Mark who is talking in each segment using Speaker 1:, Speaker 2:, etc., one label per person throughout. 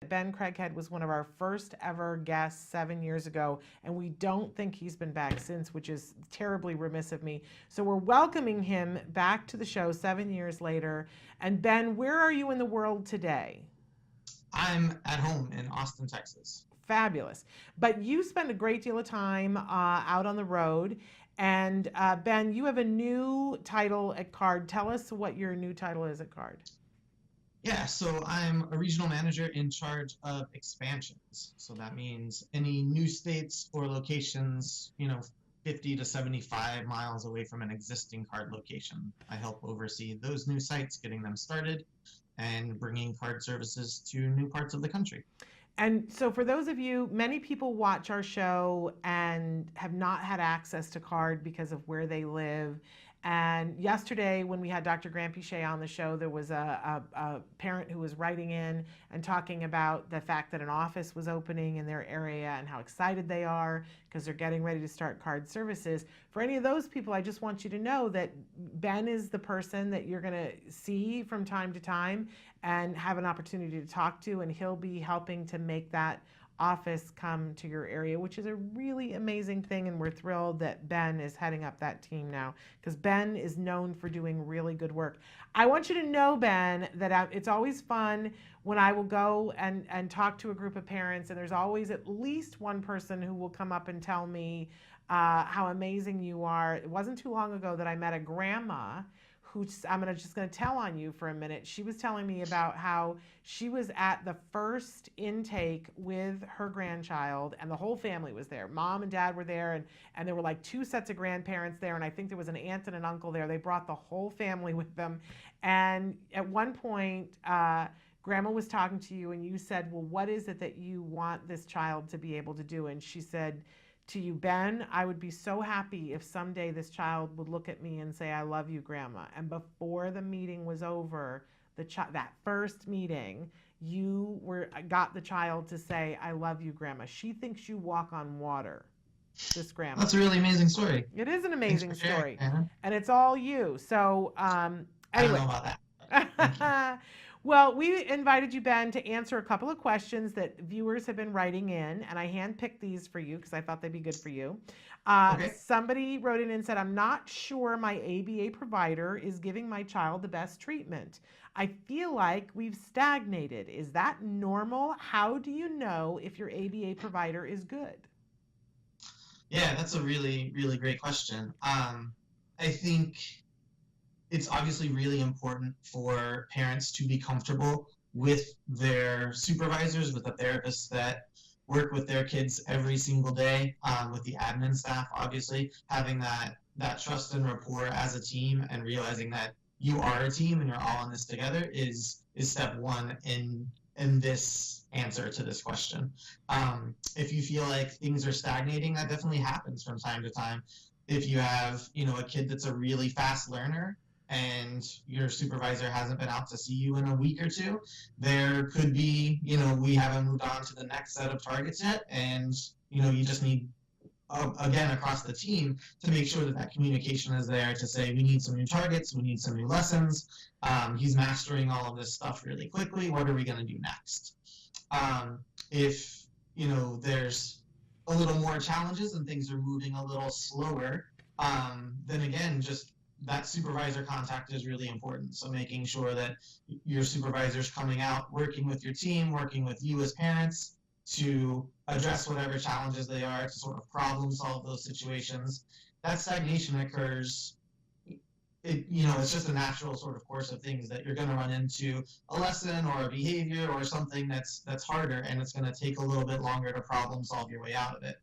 Speaker 1: Ben Craighead was one of our first ever guests 7 years ago, and we don't think he's been back since, which is terribly remiss of me. So we're welcoming him back to the show 7 years later. And Ben, where are you in the world today?
Speaker 2: I'm at home in Austin, Texas.
Speaker 1: Fabulous. But you spend a great deal of time out on the road. And Ben, you have a new title at Card. Tell us what your new title is at Card.
Speaker 2: Yeah, so I'm a regional manager in charge of expansions. So that means any new states or locations, 50 to 75 miles away from an existing card location. I help oversee those new sites, getting them started, and bringing card services to new parts of the country.
Speaker 1: And so, for those of you, many people watch our show and have not had access to Card because of where they live. And yesterday, when we had Dr. Grant Pichet on the show, there was a parent who was writing in and talking about the fact that an office was opening in their area and how excited they are because they're getting ready to start Card services. For any of those people, I just want you to know that Ben is the person that you're going to see from time to time and have an opportunity to talk to, and he'll be helping to make that office come to your area, which is a really amazing thing. And we're thrilled that Ben is heading up that team now because Ben is known for doing really good work. I want you to know, Ben, that it's always fun when I will go and talk to a group of parents, and there's always at least one person who will come up and tell me how amazing you are. It wasn't too long ago that I met a grandma who just gonna tell on you for a minute. She was telling me about how she was at the first intake with her grandchild, and the whole family was there. Mom and dad were there, and there were like two sets of grandparents there, and I think there was an aunt and an uncle there. They brought the whole family with them. And at one point, Grandma was talking to you, and you said, "Well, what is it that you want this child to be able to do?" And she said to you, "Ben, I would be so happy if someday this child would look at me and say, 'I love you, Grandma.'" And before the meeting was over, that first meeting, you got the child to say, "I love you, Grandma." She thinks you walk on water, this grandma.
Speaker 2: That's a really amazing story.
Speaker 1: It is an
Speaker 2: Thanks
Speaker 1: amazing
Speaker 2: for sharing,
Speaker 1: story,
Speaker 2: Anna.
Speaker 1: and it's all you. So,
Speaker 2: I don't know
Speaker 1: anyway.
Speaker 2: about that, but thank you.
Speaker 1: Well, we invited you, Ben, to answer a couple of questions that viewers have been writing in, and I handpicked these for you because I thought they'd be good for you.
Speaker 2: Okay.
Speaker 1: Somebody wrote in and said, "I'm not sure my ABA provider is giving my child the best treatment. I feel like we've stagnated. Is that normal? How do you know if your ABA provider is good?"
Speaker 2: Yeah, that's a really, really great question. I think it's obviously really important for parents to be comfortable with their supervisors, with the therapists that work with their kids every single day, with the admin staff, obviously, having that trust and rapport as a team and realizing that you are a team and you're all in this together is step one in this answer to this question. If you feel like things are stagnating, that definitely happens from time to time. If you have, a kid that's a really fast learner and your supervisor hasn't been out to see you in a week or two, there could be, we haven't moved on to the next set of targets yet, and you just need again across the team to make sure that communication is there to say we need some new targets, we need some new lessons. He's mastering all of this stuff really quickly. What are we going to do next? If there's a little more challenges and things are moving a little slower, then again, just that supervisor contact is really important. So making sure that your supervisor's coming out, working with your team, working with you as parents to address whatever challenges they are, to sort of problem solve those situations. That stagnation occurs. It's just a natural sort of course of things that you're going to run into a lesson or a behavior or something that's harder, and it's going to take a little bit longer to problem solve your way out of it.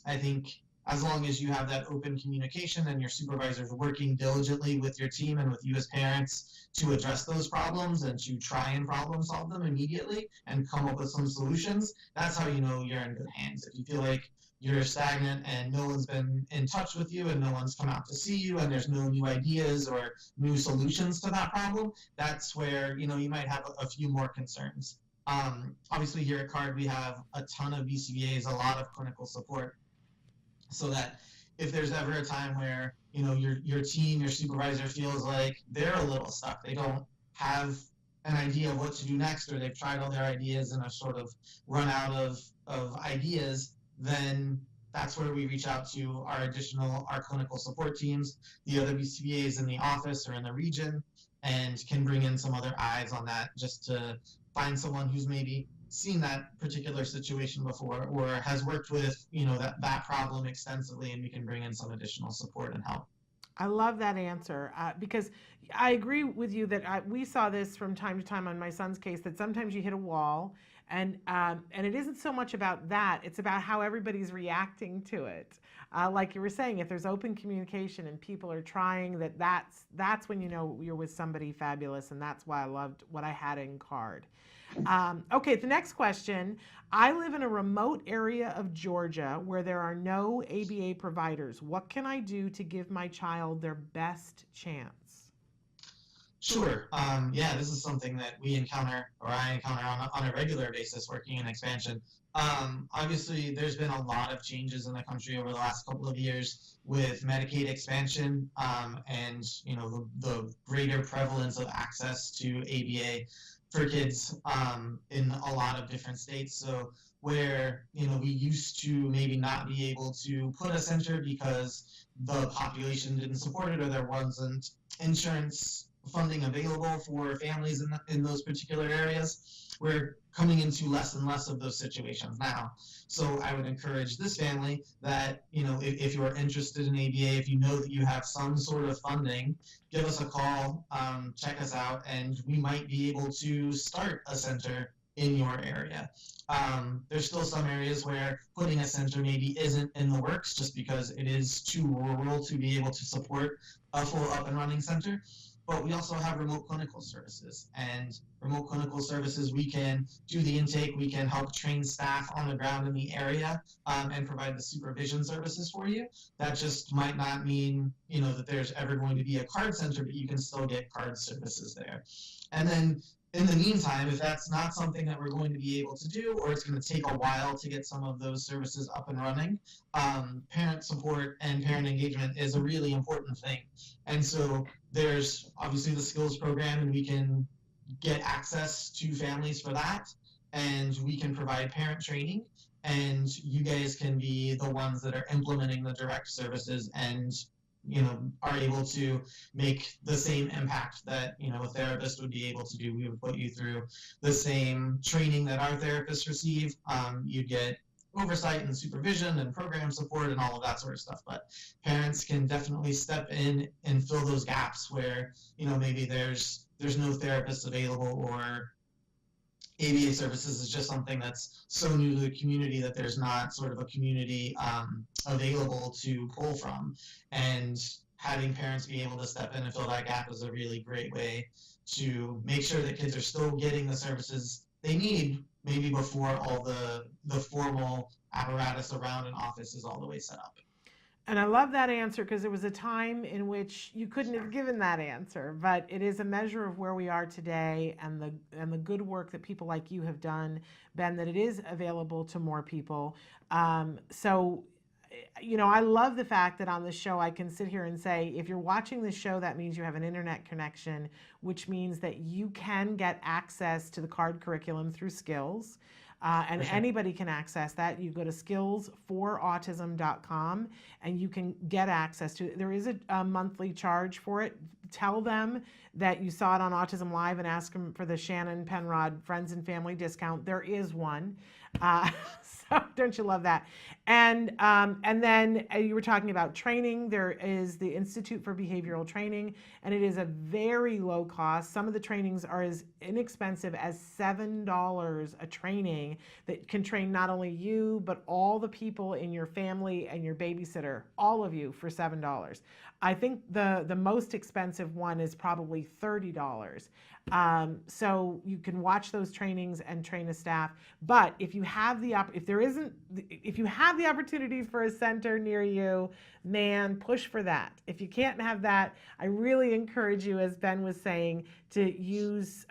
Speaker 2: I think as long as you have that open communication and your supervisors working diligently with your team and with you as parents to address those problems and to try and problem solve them immediately and come up with some solutions, that's how you know you're in good hands. If you feel like you're stagnant and no one's been in touch with you and no one's come out to see you and there's no new ideas or new solutions to that problem, that's where you might have a few more concerns. Obviously here at CARD we have a ton of BCBAs, a lot of clinical support, so that if there's ever a time where your team, your supervisor feels like they're a little stuck, they don't have an idea of what to do next, or they've tried all their ideas and are sort of run out of ideas, then that's where we reach out to our clinical support teams, the other BCBAs in the office or in the region, and can bring in some other eyes on that just to find someone who's maybe seen that particular situation before or has worked with that problem extensively, and we can bring in some additional support and help.
Speaker 1: I love that answer because I agree with you that we saw this from time to time on my son's case, that sometimes you hit a wall, and it isn't so much about that; it's about how everybody's reacting to it. Like you were saying, if there's open communication and people are trying, that's when you know you're with somebody fabulous, and that's why I loved what I had in card. Okay, the next question. I live in a remote area of Georgia where there are no ABA providers. What can I do to give my child their best chance?
Speaker 2: Sure. Yeah, this is something that we encounter, or I encounter on a regular basis working in expansion. Obviously, there's been a lot of changes in the country over the last couple of years with Medicaid expansion, and the greater prevalence of access to ABA for kids in a lot of different states. So where we used to maybe not be able to put a center because the population didn't support it or there wasn't insurance funding available for families in those particular areas, we're coming into less and less of those situations now. So I would encourage this family that, if you're interested in ABA, if you know that you have some sort of funding, give us a call, check us out, and we might be able to start a center in your area. There's still some areas where putting a center maybe isn't in the works just because it is too rural to be able to support a full up and running center. But we also have remote clinical services, and remote clinical services, we can do the intake, we can help train staff on the ground in the area, and provide the supervision services for you. That just might not mean, that there's ever going to be a card center, but you can still get card services there. And then in the meantime, if that's not something that we're going to be able to do, or it's going to take a while to get some of those services up and running, parent support and parent engagement is a really important thing. And so there's obviously the skills program, and we can get access to families for that, and we can provide parent training, and you guys can be the ones that are implementing the direct services and are able to make the same impact that a therapist would be able to do. We would put you through the same training that our therapists receive. You'd get oversight and supervision and program support and all of that sort of stuff, but parents can definitely step in and fill those gaps where maybe there's no therapists available, or ABA services is just something that's so new to the community that there's not sort of a community available to pull from. And having parents be able to step in and fill that gap is a really great way to make sure that kids are still getting the services they need, maybe before all the formal apparatus around an office is all the way set up.
Speaker 1: And I love that answer because there was a time in which you couldn't have given that answer, but it is a measure of where we are today and the good work that people like you have done, Ben, that it is available to more people. So I love the fact that on the show I can sit here and say, if you're watching this show, that means you have an internet connection, which means that you can get access to the card curriculum through Skills. And anybody can access that. You go to skillsforautism.com and you can get access to it. There is a monthly charge for it. Tell them that you saw it on Autism Live and ask them for the Shannon Penrod Friends and Family discount. There is one. So don't you love that? And then you were talking about training. There is the Institute for Behavioral Training, and it is a very low cost. Some of the trainings are as inexpensive as $7 a training that can train not only you, but all the people in your family and your babysitter, all of you, for $7. I think the most expensive one is probably $30. So you can watch those trainings and train a staff. But if you have the opportunity for a center near you, man, push for that. If you can't have that, I really encourage you, as Ben was saying, to use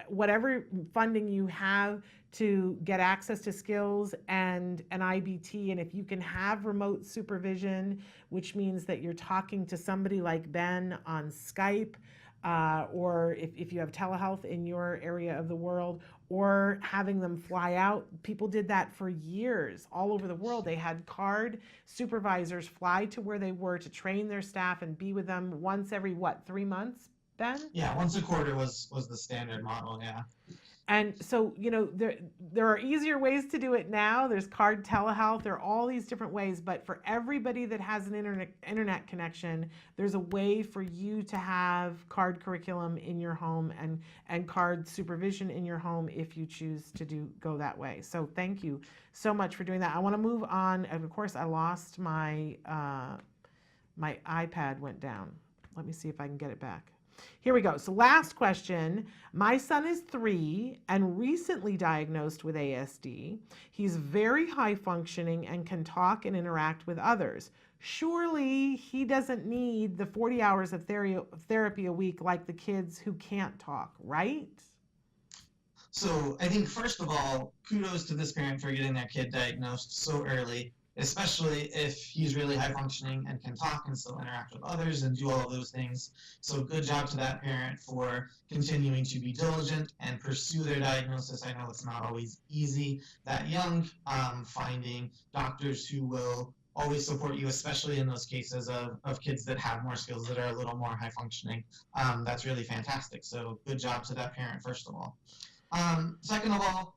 Speaker 1: whatever funding you have to get access to Skills and an IBT. And if you can have remote supervision, which means that you're talking to somebody like Ben on Skype, or if you have telehealth in your area of the world, or having them fly out. People did that for years all over the world. They had card supervisors fly to where they were to train their staff and be with them once every, what, 3 months, Ben?
Speaker 2: Yeah, once a quarter was the standard model. Yeah.
Speaker 1: And so, there are easier ways to do it now. There's card telehealth. There are all these different ways. But for everybody that has an internet connection, there's a way for you to have card curriculum in your home and card supervision in your home if you choose to go that way. So thank you so much for doing that. I want to move on. And of course, I lost my my iPad went down. Let me see if I can get it back. Here we go. So last question. My son is 3 and recently diagnosed with ASD. He's very high functioning and can talk and interact with others. Surely he doesn't need the 40 hours of therapy a week like the kids who can't talk, right?
Speaker 2: So I think first of all, kudos to this parent for getting their kid diagnosed so early, especially if he's really high functioning and can talk and still interact with others and do all of those things. So good job to that parent for continuing to be diligent and pursue their diagnosis. I know it's not always easy that young, finding doctors who will always support you, especially in those cases of kids that have more skills, that are a little more high functioning. That's really fantastic. So good job to that parent, first of all. Second of all,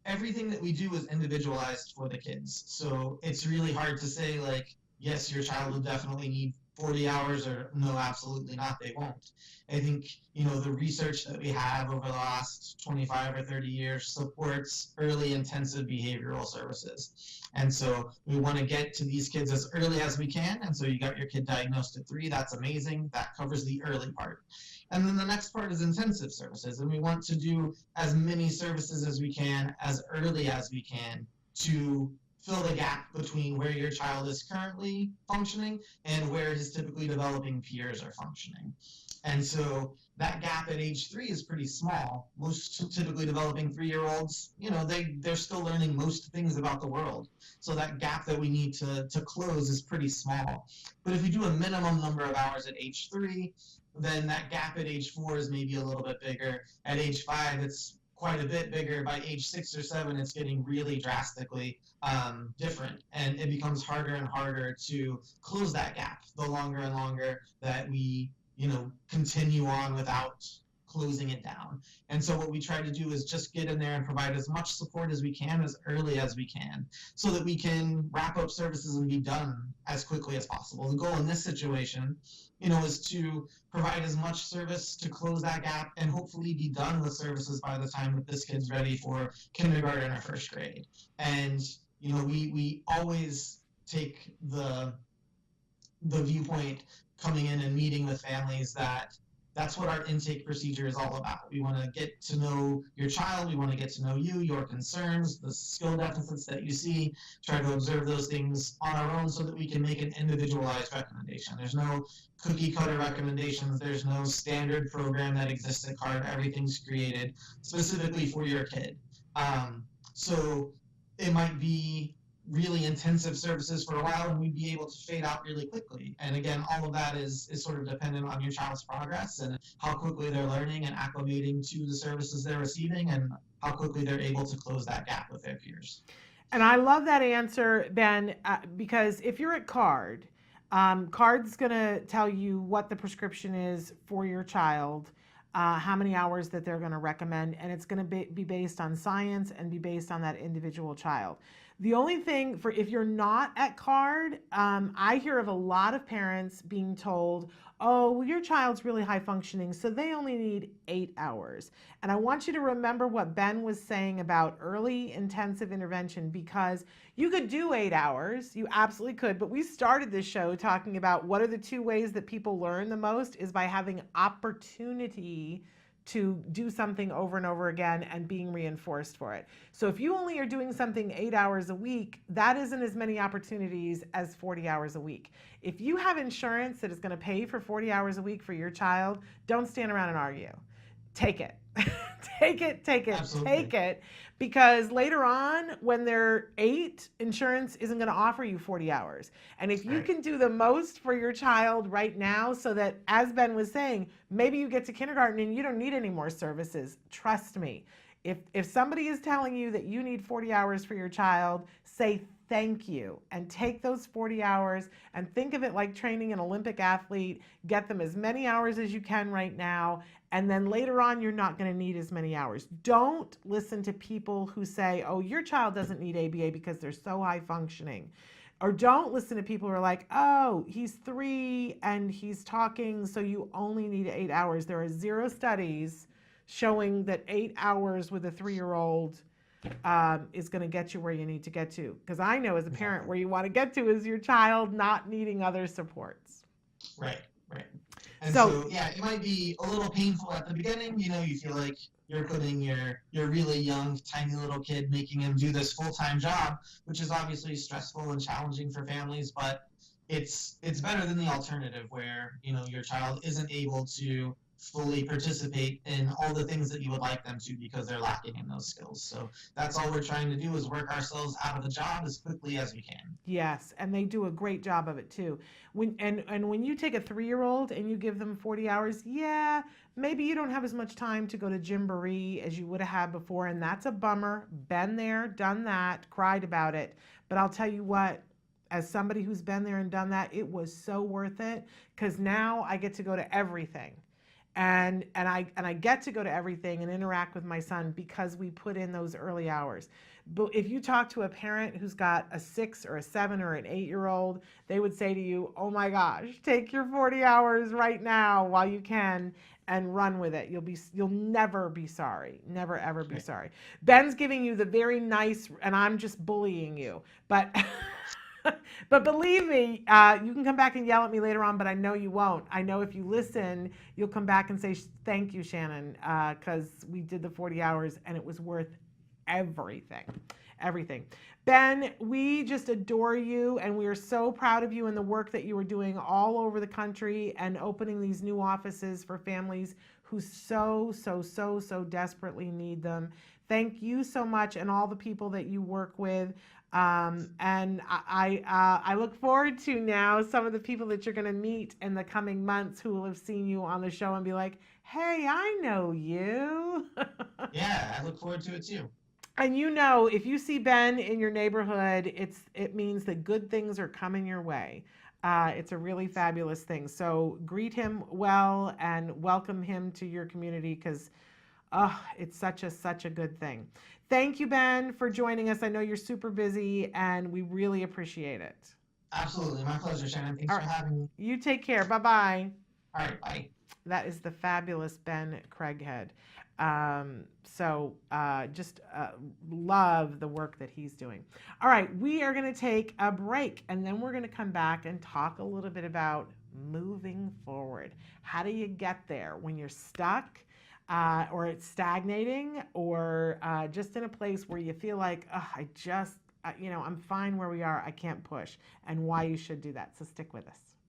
Speaker 2: everything that we do is individualized for the kids. So it's really hard to say, like, yes, your child will definitely need 40 hours, or no, absolutely not, they won't. I think, the research that we have over the last 25 or 30 years supports early intensive behavioral services. And so we want to get to these kids as early as we can. And so you got your kid diagnosed at 3, that's amazing. That covers the early part. And then the next part is intensive services. And we want to do as many services as we can, as early as we can, to fill the gap between where your child is currently functioning and where his typically developing peers are functioning. And so that gap at age 3 is pretty small. Most typically developing 3-year-olds, they're still learning most things about the world. So that gap that we need to close is pretty small. But if we do a minimum number of hours at age 3, then that gap at age 4 is maybe a little bit bigger. At age 5, it's quite a bit bigger. By age 6 or 7, it's getting really drastically different, and it becomes harder and harder to close that gap the longer and longer that we continue on without closing it down. And so what we try to do is just get in there and provide as much support as we can, as early as we can, so that we can wrap up services and be done as quickly as possible. The goal in this situation, is to provide as much service to close that gap and hopefully be done with services by the time that this kid's ready for kindergarten or first grade. And, we always take the viewpoint coming in and meeting with families that that's what our intake procedure is all about. We want to get to know your child. We want to get to know you, your concerns, the skill deficits that you see, try to observe those things on our own so that we can make an individualized recommendation. There's no cookie cutter recommendations. There's no standard program that exists at CARD. Everything's created specifically for your kid. So it might be really intensive services for a while, and we'd be able to fade out really quickly. And again, all of that is sort of dependent on your child's progress and how quickly they're learning and acclimating to the services they're receiving, and how quickly they're able to close that gap with their peers.
Speaker 1: And I love that answer, Ben, because if you're at CARD, CARD's going to tell you what the prescription is for your child, how many hours that they're going to recommend, and it's going to be based on science and be based on that individual child. The only thing for if you're not at CARD, I hear of a lot of parents being told, oh, well, your child's really high functioning, so they only need 8 hours. And I want you to remember what Ben was saying about early intensive intervention, because you could do 8 hours, you absolutely could, but we started this show talking about what are the 2 ways that people learn the most is by having opportunity to do something over and over again and being reinforced for it. So if you only are doing something 8 hours a week, that isn't as many opportunities as 40 hours a week. If you have insurance that is going to pay for 40 hours a week for your child, don't stand around and argue. Take it. Take it, take it, take
Speaker 2: Absolutely.
Speaker 1: it. Because later on, when they're 8, insurance isn't going to offer you 40 hours. And if you
Speaker 2: Right.
Speaker 1: can do the most for your child right now, so that, as Ben was saying, maybe you get to kindergarten and you don't need any more services, trust me. If somebody is telling you that you need 40 hours for your child, say thank you and take those 40 hours and think of it like training an Olympic athlete. Get them as many hours as you can right now, and then later on you're not going to need as many hours. Don't listen to people who say, oh, your child doesn't need ABA because they're so high functioning. Or don't listen to people who are like, oh, he's 3 and he's talking, so you only need 8 hours. There are 0 studies showing that 8 hours with a 3-year-old is going to get you where you need to get to. Because I know as a parent,
Speaker 2: Exactly.
Speaker 1: where you want to get to is your child not needing other supports.
Speaker 2: Right. Right. And
Speaker 1: So
Speaker 2: so, yeah, it might be a little painful at the beginning. You feel like you're putting your really young, tiny little kid, making him do this full-time job, which is obviously stressful and challenging for families. But it's better than the alternative, where your child isn't able to fully participate in all the things that you would like them to because they're lacking in those skills. So that's all we're trying to do, is work ourselves out of the job as quickly as we can.
Speaker 1: yes, and they do a great job of it too. When you take a 3-year-old and you give them 40 hours, yeah, maybe you don't have as much time to go to Gymboree as you would have had before, and that's a bummer. Been there, done that, cried about it. But I'll tell you what, as somebody who's been there and done that, it was so worth it, because now I get to go to everything. And I get to go to everything and interact with my son because we put in those early hours. But if you talk to a parent who's got a 6 or a 7 or an 8-year-old, they would say to you, "Oh my gosh, take your 40 hours right now while you can and run with it. You'll never be sorry. Never ever be
Speaker 2: Right.
Speaker 1: sorry." Ben's giving you the very nice, and I'm just bullying you. But but believe me, you can come back and yell at me later on, but I know you won't. I know if you listen, you'll come back and say, thank you, Shannon, because we did the 40 hours and it was worth everything. Everything. Ben, we just adore you, and we are so proud of you and the work that you are doing all over the country and opening these new offices for families who so desperately need them. Thank you so much, and all the people that you work with. And I look forward to now some of the people that you're going to meet in the coming months who will have seen you on the show and be like, hey, I know you.
Speaker 2: Yeah, I look forward to it too.
Speaker 1: And if you see Ben in your neighborhood, it means that good things are coming your way. It's a really fabulous thing. So greet him well and welcome him to your community, because it's such a good thing. Thank you, Ben, for joining us. I know you're super busy, and we really appreciate it.
Speaker 2: Absolutely. My pleasure, Shannon. Thanks
Speaker 1: All
Speaker 2: for
Speaker 1: right,
Speaker 2: having me.
Speaker 1: you take care. Bye bye.
Speaker 2: All right. Bye.
Speaker 1: That is the fabulous Ben Craighead. Just love the work that he's doing. All right, we are going to take a break, and then we're going to come back and talk a little bit about moving forward. How do you get there when you're stuck, or it's stagnating, or just in a place where you feel like, oh, I'm fine where we are, I can't push, and why you should do that. So stick with us.